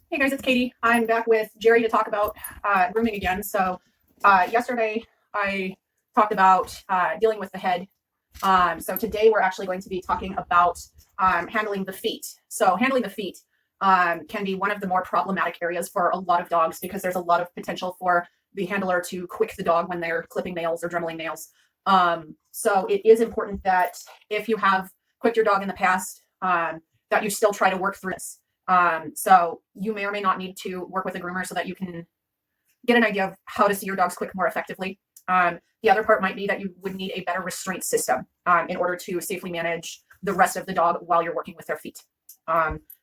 Hey guys, it's Katie. I'm back with Jerry to talk about grooming again. So yesterday I talked about dealing with the head. So today we're actually going to be talking about handling the feet. So handling the feet can be one of the more problematic areas for a lot of dogs because there's a lot of potential for the handler to quick the dog when they're clipping nails or dremeling nails. So it is important that if you have quicked your dog in the past, that you still try to work through this. So you may or may not need to work with a groomer so that you can get an idea of how to see your dogs quick more effectively. The other part might be that you would need a better restraint system in order to safely manage the rest of the dog while you're working with their feet.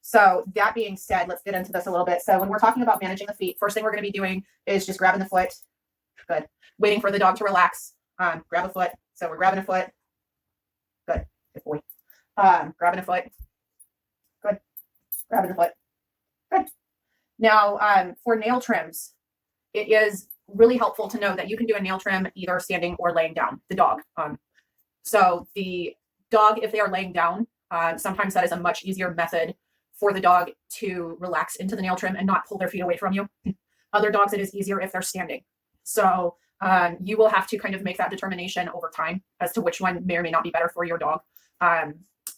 So that being said, let's get into this a little bit. So when we're talking about managing the feet, first thing we're going to be doing is just grabbing the foot. Good. Waiting for the dog to relax. Grab a foot. So we're grabbing a foot. Good. Good boy. Grabbing a foot. Good. Grabbing the foot. Good. Now, for nail trims, it is really helpful to know that you can do a nail trim either standing or laying down the dog. So the dog, if they are laying down, sometimes that is a much easier method for the dog to relax into the nail trim and not pull their feet away from you. Other dogs, it is easier if they're standing. So you will have to kind of make that determination over time as to which one may or may not be better for your dog.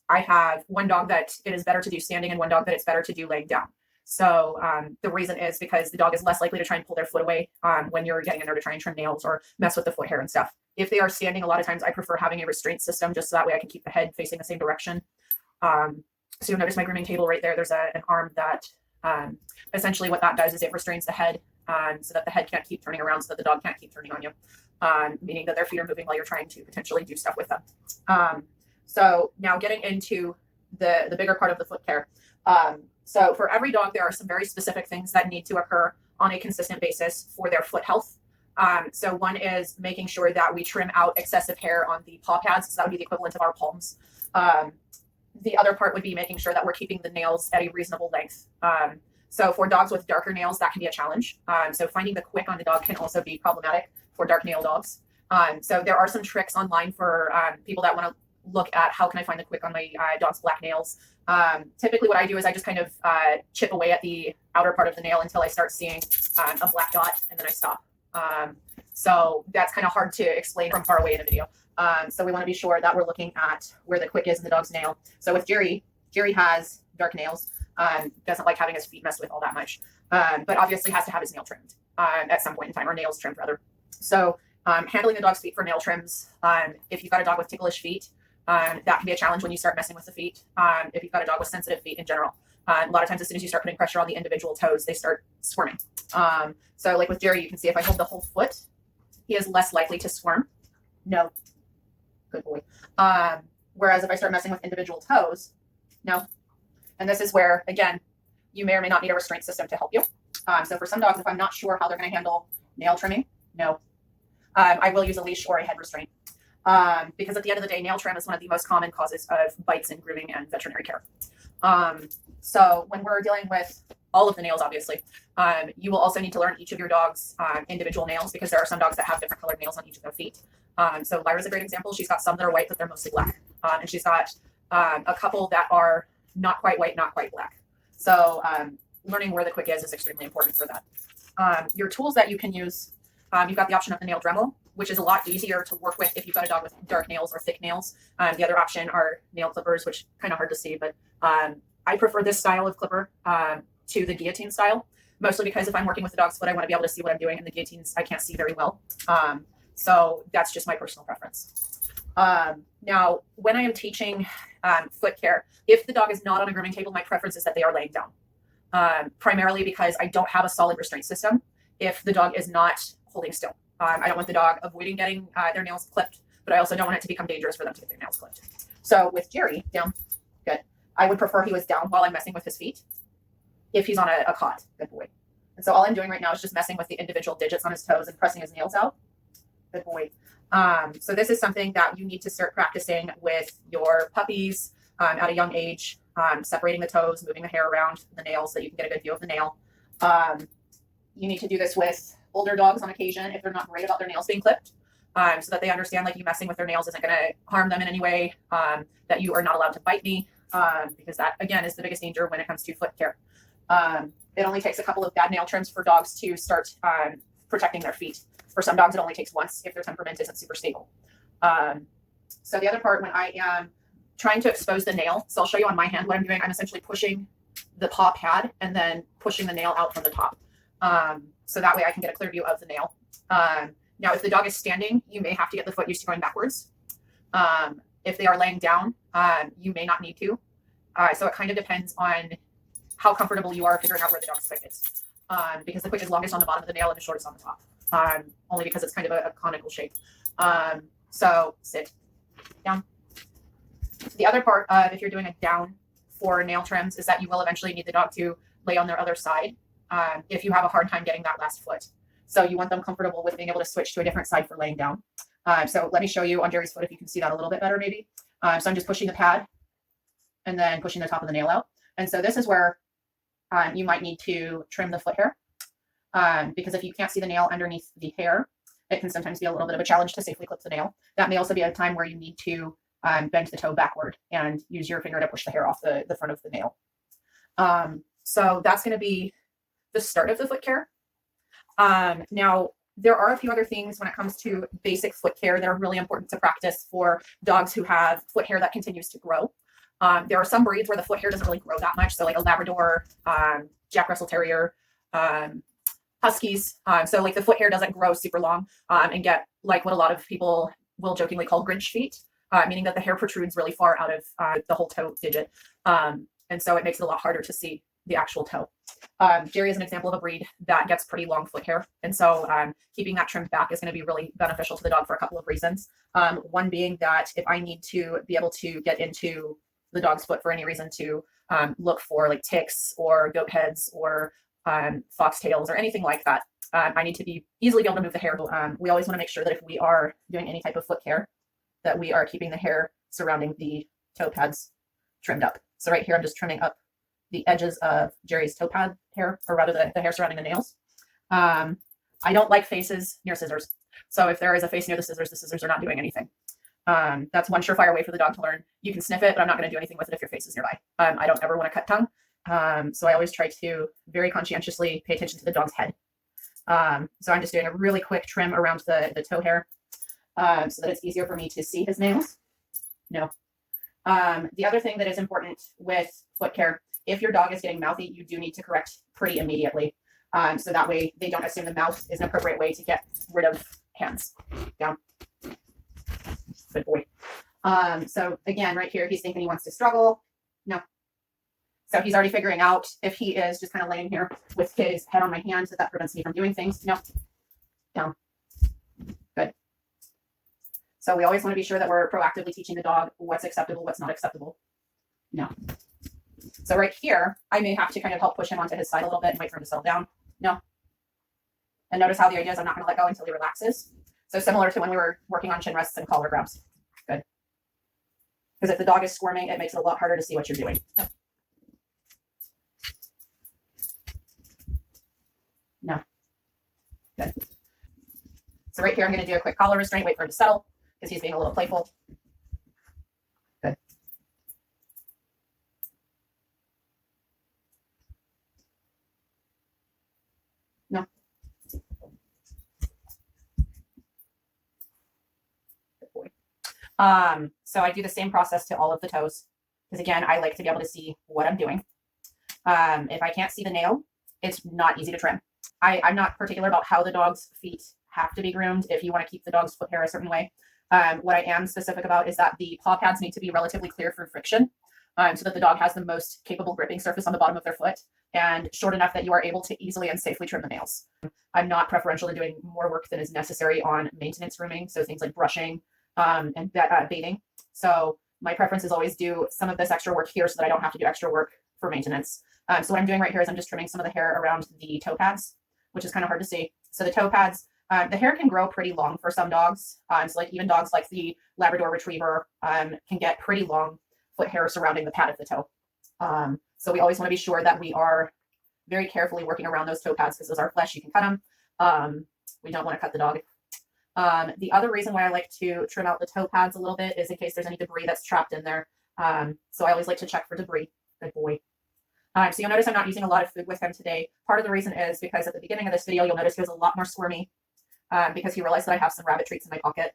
I have one dog that it is better to do standing and one dog that it's better to do laying down. So the reason is because the dog is less likely to try and pull their foot away when you're getting in there to try and trim nails or mess with the foot hair and stuff. If they are standing, a lot of times I prefer having a restraint system just so that way I can keep the head facing the same direction. So you'll notice my grooming table right there. There's an arm that essentially what that does is it restrains the head so that the head can't keep turning around so that the dog can't keep turning on you, meaning that their feet are moving while you're trying to potentially do stuff with them. So now getting into the bigger part of the foot care. So for every dog, there are some very specific things that need to occur on a consistent basis for their foot health. So one is making sure that we trim out excessive hair on the paw pads. So that would be the equivalent of our palms. The other part would be making sure that we're keeping the nails at a reasonable length. So for dogs with darker nails, that can be a challenge. So finding the quick on the dog can also be problematic for dark nail dogs. So there are some tricks online for people that want to look at how can I find the quick on my dog's black nails. Typically what I do is I just kind of chip away at the outer part of the nail until I start seeing a black dot and then I stop. So that's kind of hard to explain from far away in a video. So we want to be sure that we're looking at where the quick is in the dog's nail. So with Jerry has dark nails, doesn't like having his feet messed with all that much, but obviously has to have his nail trimmed at some point in time, or nails trimmed rather. So handling the dog's feet for nail trims, if you've got a dog with ticklish feet, that can be a challenge when you start messing with the feet. If you've got a dog with sensitive feet in general, a lot of times as soon as you start putting pressure on the individual toes, they start squirming. So like with Jerry, you can see if I hold the whole foot, he is less likely to squirm. No. Good boy. Whereas if I start messing with individual toes, no. And this is where, again, you may or may not need a restraint system to help you. So for some dogs, if I'm not sure how they're going to handle nail trimming, no. I will use a leash or a head restraint. Because at the end of the day, nail trim is one of the most common causes of bites in grooming and veterinary care. So when we're dealing with all of the nails, obviously, you will also need to learn each of your dog's individual nails because there are some dogs that have different colored nails on each of their feet. So Lyra's a great example. She's got some that are white, but they're mostly black. And she's got a couple that are not quite white, not quite black. So learning where the quick is extremely important for that. Your tools that you can use, you've got the option of the nail Dremel, which is a lot easier to work with if you've got a dog with dark nails or thick nails. The other option are nail clippers, which kind of hard to see, but I prefer this style of clipper to the guillotine style, mostly because if I'm working with the dog's foot, I want to be able to see what I'm doing, and the guillotines I can't see very well. So that's just my personal preference. Now, when I am teaching foot care, if the dog is not on a grooming table, my preference is that they are laying down, primarily because I don't have a solid restraint system if the dog is not holding still. I don't want the dog avoiding getting their nails clipped, but I also don't want it to become dangerous for them to get their nails clipped. So with Jerry, down, good. I would prefer he was down while I'm messing with his feet if he's on a cot, good boy. And so all I'm doing right now is just messing with the individual digits on his toes and pressing his nails out, good boy. So this is something that you need to start practicing with your puppies at a young age, separating the toes, moving the hair around the nails so that you can get a good view of the nail. You need to do this with older dogs on occasion if they're not great about their nails being clipped, so that they understand like you messing with their nails isn't going to harm them in any way, that you are not allowed to bite me, because that, again, is the biggest danger when it comes to foot care. It only takes a couple of bad nail trims for dogs to start protecting their feet. For some dogs, it only takes once if their temperament isn't super stable. So the other part, when I am trying to expose the nail, so I'll show you on my hand what I'm doing. I'm essentially pushing the paw pad and then pushing the nail out from the top. So that way I can get a clear view of the nail. Now, if the dog is standing, you may have to get the foot used to going backwards. If they are laying down, you may not need to. So it kind of depends on how comfortable you are figuring out where the dog's foot is. Because the foot is longest on the bottom of the nail and the shortest on the top. Only because it's kind of a conical shape. So sit down. The other part of if you're doing a down for nail trims is that you will eventually need the dog to lay on their other side if you have a hard time getting that last foot. So you want them comfortable with being able to switch to a different side for laying down. So let me show you on Jerry's foot if you can see that a little bit better maybe. So I'm just pushing the pad and then pushing the top of the nail out. And so this is where you might need to trim the foot hair because if you can't see the nail underneath the hair, it can sometimes be a little bit of a challenge to safely clip the nail. That may also be a time where you need to bend the toe backward and use your finger to push the hair off the front of the nail. So that's going to be the start of the foot care. Now, there are a few other things when it comes to basic foot care that are really important to practice for dogs who have foot hair that continues to grow. There are some breeds where the foot hair doesn't really grow that much. So like a Labrador, Jack Russell Terrier, Huskies. So like the foot hair doesn't grow super long and get like what a lot of people will jokingly call Grinch feet, meaning that the hair protrudes really far out of the whole toe digit. And so it makes it a lot harder to see the actual toe. Jerry is an example of a breed that gets pretty long foot hair. And so keeping that trimmed back is going to be really beneficial to the dog for a couple of reasons. One being that if I need to be able to get into the dog's foot for any reason to look for like ticks or goat heads or foxtails or anything like that, I need to be easily able to move the hair. We always want to make sure that if we are doing any type of foot care, that we are keeping the hair surrounding the toe pads trimmed up. So right here, I'm just trimming up the edges of Jerry's toe pad hair, or rather the hair surrounding the nails. I don't like faces near scissors. So if there is a face near the scissors are not doing anything. That's one surefire way for the dog to learn. You can sniff it, but I'm not going to do anything with it if your face is nearby. I don't ever want to cut tongue. So I always try to very conscientiously pay attention to the dog's head. So I'm just doing a really quick trim around the toe hair so that it's easier for me to see his nails. No. The other thing that is important with foot care, if your dog is getting mouthy, you do need to correct pretty immediately. So that way they don't assume the mouth is an appropriate way to get rid of hands. Down. Good boy. So again, right here, he's thinking he wants to struggle. No. So he's already figuring out if he is just kind of laying here with his head on my hand, so that prevents me from doing things. No. Down. Good. So we always want to be sure that we're proactively teaching the dog what's acceptable, what's not acceptable. No. So right here, I may have to kind of help push him onto his side a little bit and wait for him to settle down. No. And notice how the idea is I'm not going to let go until he relaxes. So similar to when we were working on chin rests and collar grabs. Good. Because if the dog is squirming, it makes it a lot harder to see what you're doing. No. No. Good. So right here, I'm going to do a quick collar restraint, wait for him to settle because he's being a little playful. Good. No. Good boy. So I do the same process to all of the toes because again, I like to be able to see what I'm doing. If I can't see the nail, it's not easy to trim. I'm not particular about how the dog's feet have to be groomed if you want to keep the dog's foot hair a certain way. What I am specific about is that the paw pads need to be relatively clear through friction so that the dog has the most capable gripping surface on the bottom of their foot and short enough that you are able to easily and safely trim the nails. I'm not preferential to doing more work than is necessary on maintenance grooming, so things like brushing and bathing. So my preference is always do some of this extra work here so that I don't have to do extra work for maintenance. So what I'm doing right here is I'm just trimming some of the hair around the toe pads, which is kind of hard to see. So the toe pads, the hair can grow pretty long for some dogs. So like even dogs like the Labrador Retriever can get pretty long foot hair surrounding the pad of the toe. So we always want to be sure that we are very carefully working around those toe pads because those are flesh, you can cut them. We don't want to cut the dog. The other reason why I like to trim out the toe pads a little bit is in case there's any debris that's trapped in there. So I always like to check for debris. Good boy. So you'll notice I'm not using a lot of food with him today. Part of the reason is because at the beginning of this video, you'll notice he was a lot more squirmy because he realized that I have some rabbit treats in my pocket.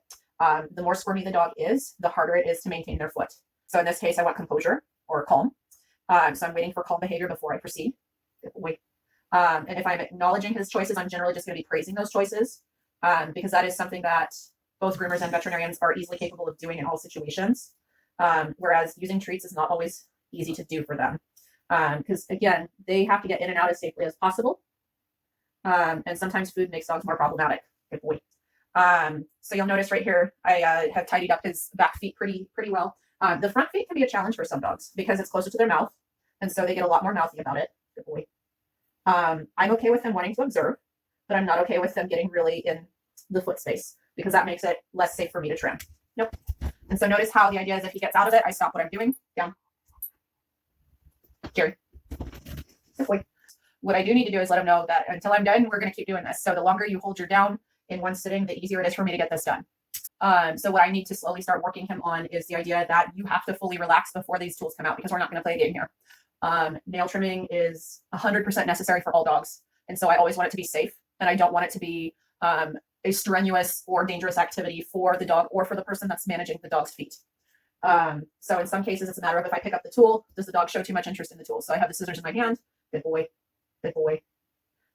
The more squirmy the dog is, the harder it is to maintain their foot. So in this case, I want composure or calm. So I'm waiting for calm behavior before I proceed. Wait. And if I'm acknowledging his choices, I'm generally just going to be praising those choices because that is something that both groomers and veterinarians are easily capable of doing in all situations. Whereas using treats is not always easy to do for them. Because again, they have to get in and out as safely as possible. And sometimes food makes dogs more problematic. Good boy. So you'll notice right here, I have tidied up his back feet pretty well. The front feet can be a challenge for some dogs because it's closer to their mouth. And so they get a lot more mouthy about it. Good boy. I'm okay with them wanting to observe, but I'm not okay with them getting really in the foot space because that makes it less safe for me to trim. Nope. And so notice how the idea is if he gets out of it, I stop what I'm doing. Down. Jerry. Good boy. What I do need to do is let him know that until I'm done, we're going to keep doing this. So the longer you hold your down in one sitting, the easier it is for me to get this done. So what I need to slowly start working him on is the idea that you have to fully relax before these tools come out because we're not going to play a game here. Nail trimming is 100% necessary for all dogs. And so I always want it to be safe and I don't want it to be a strenuous or dangerous activity for the dog or for the person that's managing the dog's feet. So in some cases, it's a matter of if I pick up the tool, does the dog show too much interest in the tool? So I have the scissors in my hand. Good boy. Good boy.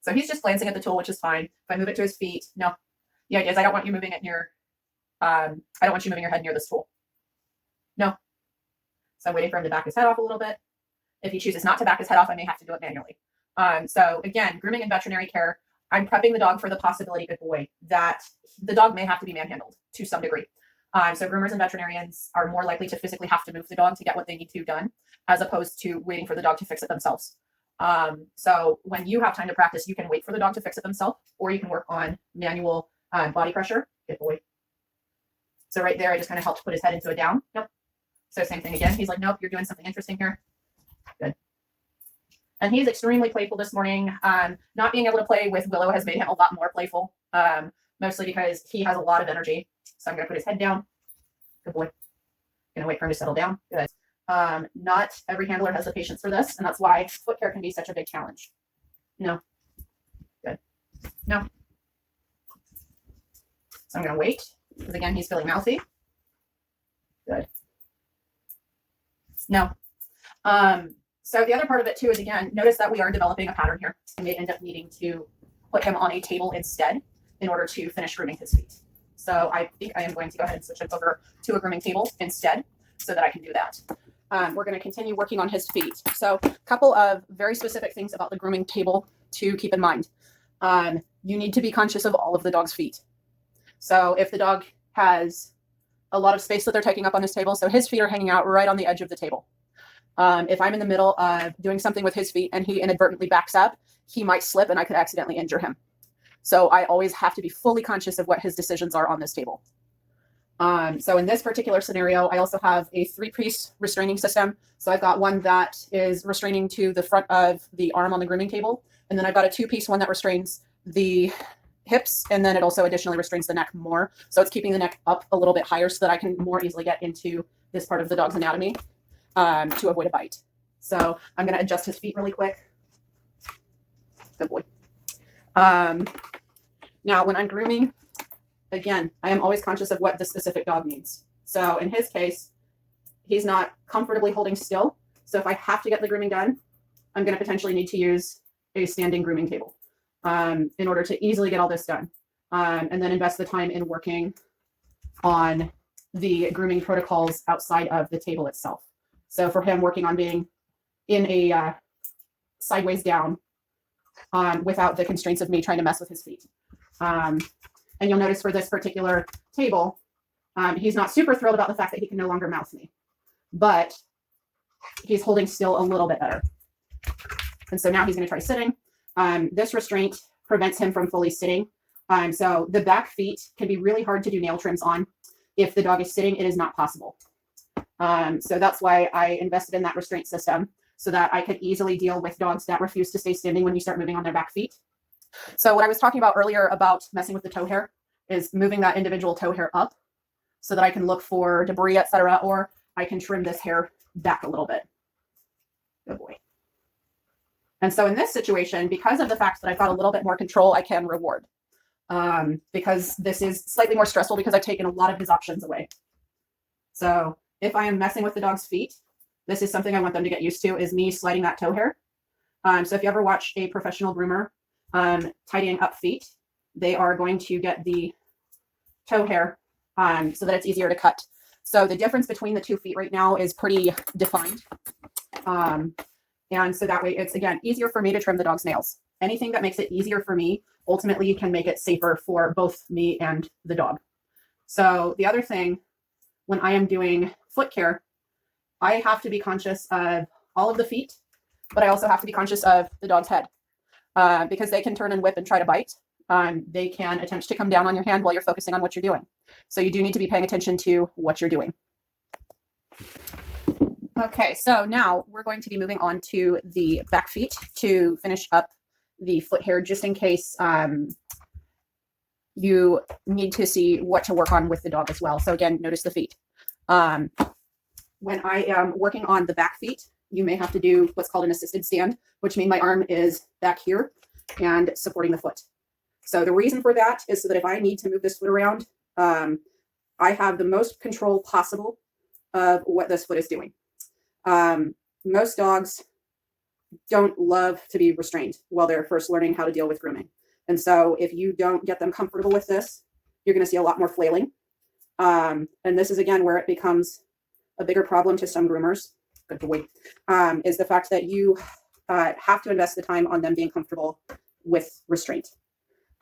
So he's just glancing at the tool, which is fine. If I move it to his feet, no. The idea is I don't want you moving it near, I don't want you moving your head near this tool. No. So I'm waiting for him to back his head off a little bit. If he chooses not to back his head off, I may have to do it manually. So again, grooming and veterinary care, I'm prepping the dog for the possibility, good boy, that the dog may have to be manhandled to some degree. So groomers and veterinarians are more likely to physically have to move the dog to get what they need to done, as opposed to waiting for the dog to fix it themselves. So when you have time to practice, you can wait for the dog to fix it themselves, or you can work on manual body pressure. Good boy. So right there, I just kind of helped put his head into a down. Nope. So same thing again. He's like, nope, you're doing something interesting here. Good. And he's extremely playful this morning. Not being able to play with Willow has made him a lot more playful, mostly because he has a lot of energy. So I'm going to put his head down. Good boy. Going to wait for him to settle down. Good. Not every handler has the patience for this, and that's why foot care can be such a big challenge. No. Good. No. So I'm going to wait, because again, he's feeling mouthy. Good. No. So the other part of it too is, again, notice that we are developing a pattern here. I may end up needing to put him on a table instead in order to finish grooming his feet. So I think I am going to go ahead and switch him over to a grooming table instead so that I can do that. We're going to continue working on his feet. So a couple of very specific things about the grooming table to keep in mind. You need to be conscious of all of the dog's feet. So if the dog has a lot of space that they're taking up on his table, so his feet are hanging out right on the edge of the table. If I'm in the middle of doing something with his feet and he inadvertently backs up, he might slip and I could accidentally injure him. So I always have to be fully conscious of what his decisions are on this table. So in this particular scenario, I also have a 3-piece restraining system. So I've got one that is restraining to the front of the arm on the grooming table. And then I've got a 2-piece one that restrains the hips. And then it also additionally restrains the neck more. So it's keeping the neck up a little bit higher so that I can more easily get into this part of the dog's anatomy to avoid a bite. So I'm going to adjust his feet really quick. Good boy. Now, when I'm grooming, again, I am always conscious of what the specific dog needs. So in his case, he's not comfortably holding still. So if I have to get the grooming done, I'm going to potentially need to use a standing grooming table in order to easily get all this done. And then invest the time in working on the grooming protocols outside of the table itself. So for him, working on being in a sideways down without the constraints of me trying to mess with his feet. And you'll notice for this particular table, he's not super thrilled about the fact that he can no longer mouth me, but he's holding still a little bit better. And so now he's going to try sitting. This restraint prevents him from fully sitting. So the back feet can be really hard to do nail trims on. If the dog is sitting, it is not possible. So that's why I invested in that restraint system so that I could easily deal with dogs that refuse to stay standing when you start moving on their back feet. So what I was talking about earlier about messing with the toe hair is moving that individual toe hair up so that I can look for debris, etc., or I can trim this hair back a little bit. Good boy. And so in this situation, because of the fact that I've got a little bit more control, I can reward. Because this is slightly more stressful because I've taken a lot of his options away. So if I am messing with the dog's feet, this is something I want them to get used to, is me sliding that toe hair. So if you ever watch a professional groomer tidying up feet, they are going to get the toe hair so that it's easier to cut. So the difference between the 2 feet right now is pretty defined. And so that way it's, again, easier for me to trim the dog's nails. Anything that makes it easier for me ultimately can make it safer for both me and the dog. So the other thing, when I am doing foot care, I have to be conscious of all of the feet, but I also have to be conscious of the dog's head because they can turn and whip and try to bite. They can attempt to come down on your hand while you're focusing on what you're doing. So you do need to be paying attention to what you're doing. Okay, so now we're going to be moving on to the back feet to finish up the foot hair, just in case you need to see what to work on with the dog as well. So again, notice the feet. When I am working on the back feet, you may have to do what's called an assisted stand, which means my arm is back here and supporting the foot. So the reason for that is so that if I need to move this foot around, I have the most control possible of what this foot is doing. Most dogs don't love to be restrained while they're first learning how to deal with grooming. And so if you don't get them comfortable with this, you're going to see a lot more flailing. And this is, again, where it becomes a bigger problem to some groomers, good boy, is the fact that you have to invest the time on them being comfortable with restraint.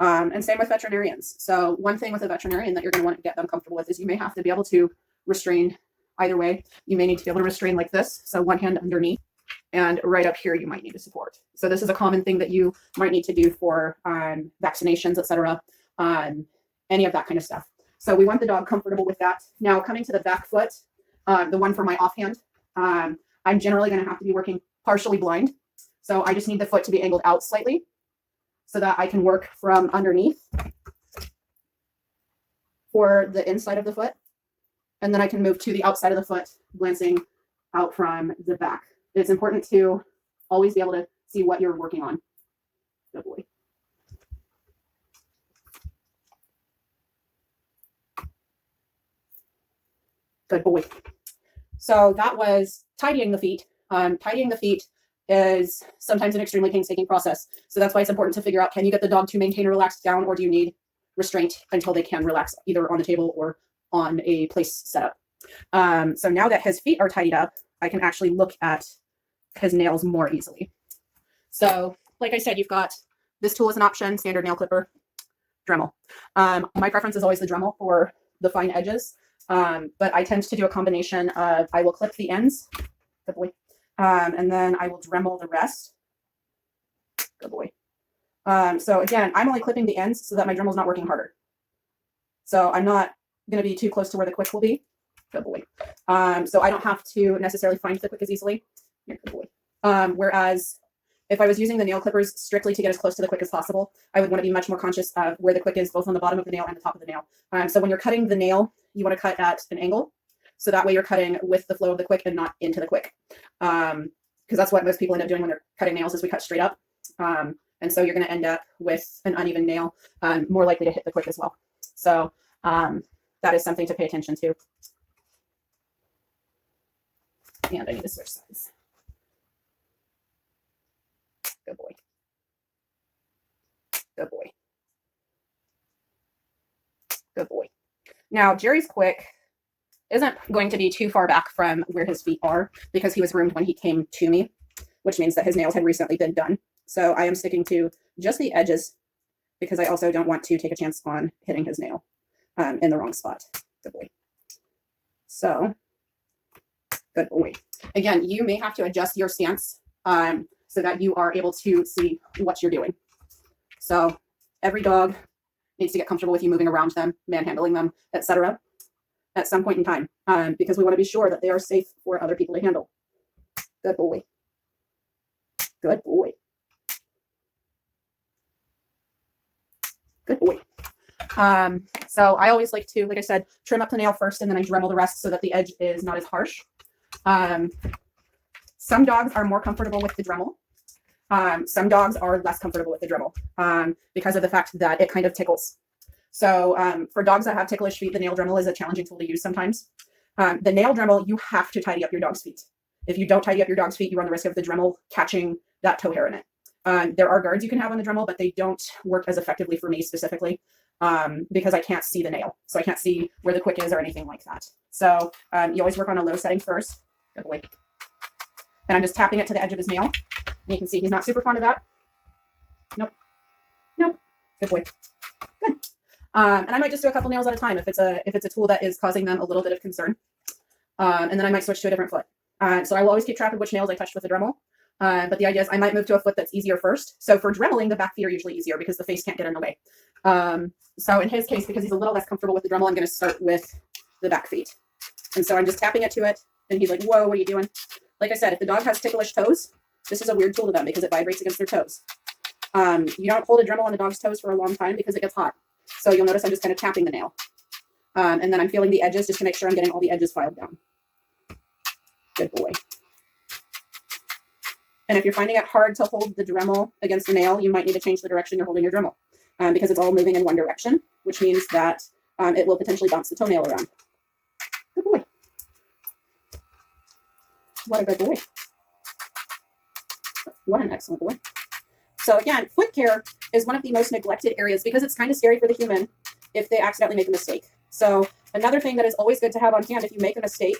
And same with veterinarians. So one thing with a veterinarian that you're going to want to get them comfortable with is you may have to be able to restrain either way. You may need to be able to restrain like this. So one hand underneath, and right up here, you might need to support. So this is a common thing that you might need to do for vaccinations, etc. Any of that kind of stuff. So we want the dog comfortable with that. Now coming to the back foot, the one for my offhand, I'm generally going to have to be working partially blind. So I just need the foot to be angled out slightly so that I can work from underneath for the inside of the foot. And then I can move to the outside of the foot, glancing out from the back. It's important to always be able to see what you're working on. Good boy. Good boy. So that was tidying the feet. Tidying the feet is sometimes an extremely painstaking process. So that's why it's important to figure out, can you get the dog to maintain a relaxed down, or do you need restraint until they can relax either on the table or on a place setup? So now that his feet are tidied up, I can actually look at his nails more easily. So like I said, you've got this tool as an option, standard nail clipper, Dremel. My preference is always the Dremel for the fine edges, but I tend to do a combination of, I will clip the ends, good boy, and then I will Dremel the rest, good boy. So again, I'm only clipping the ends so that my Dremel's not working harder. So I'm not going to be too close to where the quick will be. Good boy. So I don't have to necessarily find the quick as easily. Here, good boy. Whereas if I was using the nail clippers strictly to get as close to the quick as possible, I would want to be much more conscious of where the quick is, both on the bottom of the nail and the top of the nail. So when you're cutting the nail, you want to cut at an angle. So that way you're cutting with the flow of the quick and not into the quick. Because that's what most people end up doing when they're cutting nails, is we cut straight up. And so you're going to end up with an uneven nail, more likely to hit the quick as well. So that is something to pay attention to. And I need to switch sides. Good boy. Good boy. Good boy. Now, Jerry's quick isn't going to be too far back from where his feet are because he was groomed when he came to me, which means that his nails had recently been done. So I am sticking to just the edges because I also don't want to take a chance on hitting his nail in the wrong spot. Good boy. So, good boy. Again, you may have to adjust your stance so that you are able to see what you're doing. So every dog needs to get comfortable with you moving around them, manhandling them, etc. at some point in time, because we want to be sure that they are safe for other people to handle. Good boy. Good boy. Good boy. So I always like to, like I said, trim up the nail first and then I Dremel the rest so that the edge is not as harsh. Some dogs are more comfortable with the Dremel. Some dogs are less comfortable with the Dremel because of the fact that it kind of tickles. So for dogs that have ticklish feet, the nail Dremel is a challenging tool to use sometimes. The nail Dremel, you have to tidy up your dog's feet. If you don't tidy up your dog's feet, you run the risk of the Dremel catching that toe hair in it. There are guards you can have on the Dremel, but they don't work as effectively for me specifically because I can't see the nail. So I can't see where the quick is or anything like that. So you always work on a low setting first. Good boy. And I'm just tapping it to the edge of his nail. And you can see he's not super fond of that. Nope. Nope. Good boy. Good. And I might just do a couple nails at a time if it's a tool that is causing them a little bit of concern. And then I might switch to a different foot. So I will always keep track of which nails I touched with the Dremel. But the idea is I might move to a foot that's easier first. So for Dremeling, the back feet are usually easier because the face can't get in the way. So in his case, because he's a little less comfortable with the Dremel, I'm going to start with the back feet. And so I'm just tapping it to it. And he's like, whoa, what are you doing? Like I said, if the dog has ticklish toes, this is a weird tool to them because it vibrates against their toes. You don't hold a Dremel on the dog's toes for a long time because it gets hot. So you'll notice I'm just kind of tapping the nail. And then I'm feeling the edges just to make sure I'm getting all the edges filed down. Good boy. And if you're finding it hard to hold the Dremel against the nail, you might need to change the direction you're holding your Dremel because it's all moving in one direction, which means that it will potentially bounce the toenail around. Good boy. What a good boy. What an excellent boy. So again, foot care is one of the most neglected areas because it's kind of scary for the human if they accidentally make a mistake. So another thing that is always good to have on hand if you make a mistake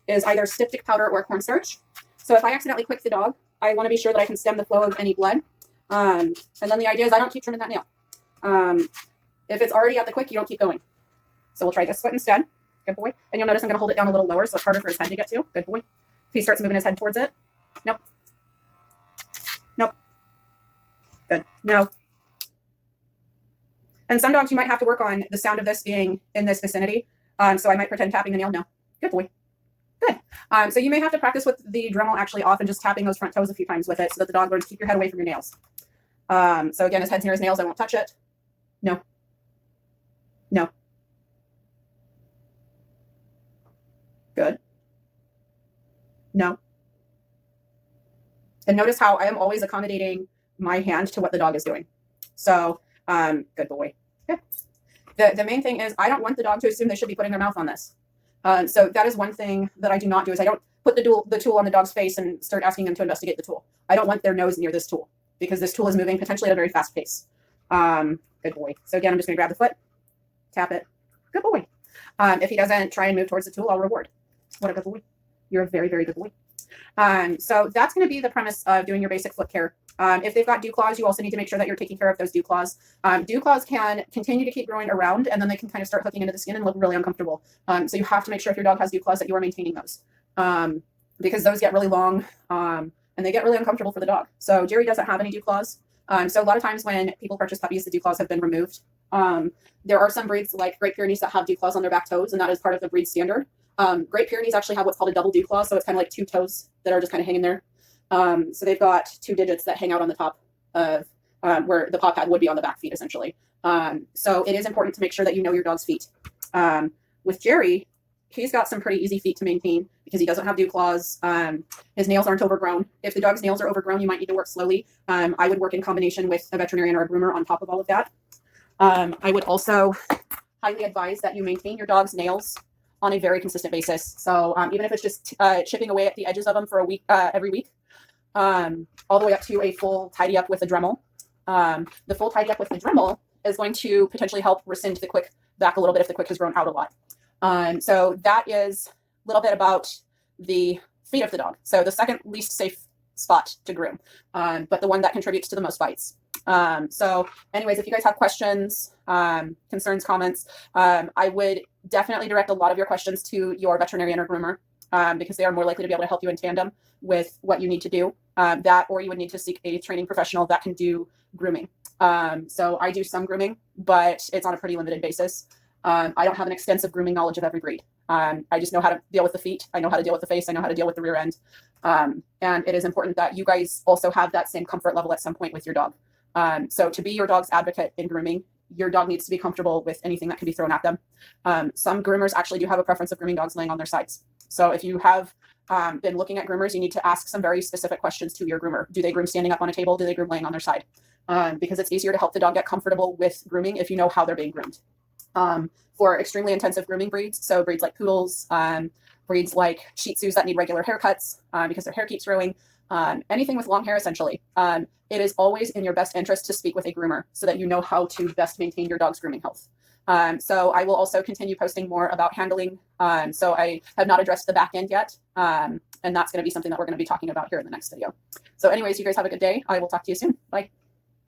is either styptic powder or cornstarch. So if I accidentally quick the dog, I want to be sure that I can stem the flow of any blood. And then the idea is I don't keep trimming that nail. If it's already at the quick, you don't keep going. So we'll try this foot instead. Good boy. And you'll notice I'm going to hold it down a little lower so it's harder for his head to get to. Good boy. If he starts moving his head towards it. Nope. Nope. Good. No. And some dogs you might have to work on the sound of this being in this vicinity. So I might pretend tapping the nail. No. Good boy. Good. So you may have to practice with the Dremel actually off and just tapping those front toes a few times with it so that the dog learns to keep your head away from your nails. So again, his head's near his nails. I won't touch it. No. No. Good. No. And notice how I am always accommodating my hand to what the dog is doing. So, good boy. Good. The main thing is I don't want the dog to assume they should be putting their mouth on this. So that is one thing that I do not do is I don't put the tool on the dog's face and start asking them to investigate the tool. I don't want their nose near this tool because this tool is moving potentially at a very fast pace. Good boy. So again, I'm just going to grab the foot, tap it. Good boy. If he doesn't try and move towards the tool, I'll reward. What a good boy. You're a very, very good boy. So that's going to be the premise of doing your basic foot care. If they've got dew claws, you also need to make sure that you're taking care of those dew claws. Dew claws can continue to keep growing around, and then they can kind of start hooking into the skin and look really uncomfortable. So you have to make sure if your dog has dew claws that you are maintaining those because those get really long and they get really uncomfortable for the dog. So Jerry doesn't have any dew claws. So a lot of times when people purchase puppies, the dew claws have been removed. There are some breeds like Great Pyrenees that have dew claws on their back toes, and that is part of the breed standard. Great Pyrenees actually have what's called a double dew claw, so it's kind of like two toes that are just kind of hanging there. So they've got two digits that hang out on the top of where the paw pad would be on the back feet, essentially. So it is important to make sure that you know your dog's feet. With Jerry, he's got some pretty easy feet to maintain because he doesn't have dew claws. His nails aren't overgrown. If the dog's nails are overgrown, you might need to work slowly. I would work in combination with a veterinarian or a groomer on top of all of that. I would also highly advise that you maintain your dog's nails on a very consistent basis. So even if it's just chipping away at the edges of them for a week, every week, all the way up to a full tidy up with a Dremel. The full tidy up with the Dremel is going to potentially help rescind the quick back a little bit if the quick has grown out a lot. So that is a little bit about the feet of the dog. So the second least safe spot to groom, but the one that contributes to the most bites. So anyways, if you guys have questions, concerns, comments, I would definitely direct a lot of your questions to your veterinarian or groomer because they are more likely to be able to help you in tandem with what you need to do. That or you would need to seek a training professional that can do grooming. So I do some grooming, but it's on a pretty limited basis. I don't have an extensive grooming knowledge of every breed. I just know how to deal with the feet. I know how to deal with the face. I know how to deal with the rear end. And it is important that you guys also have that same comfort level at some point with your dog. So to be your dog's advocate in grooming, your dog needs to be comfortable with anything that can be thrown at them. Some groomers actually do have a preference of grooming dogs laying on their sides. So if you have been looking at groomers, you need to ask some very specific questions to your groomer. Do they groom standing up on a table? Do they groom laying on their side? Because it's easier to help the dog get comfortable with grooming if you know how they're being groomed. For extremely intensive grooming breeds, so breeds like poodles, breeds like Shih Tzus that need regular haircuts because their hair keeps growing, anything with long hair essentially, it is always in your best interest to speak with a groomer so that you know how to best maintain your dog's grooming health. So I will also continue posting more about handling. So I have not addressed the back end yet, and that's going to be something that we're going to be talking about here in the next video. So anyways, you guys have a good day. I will talk to you soon. Bye.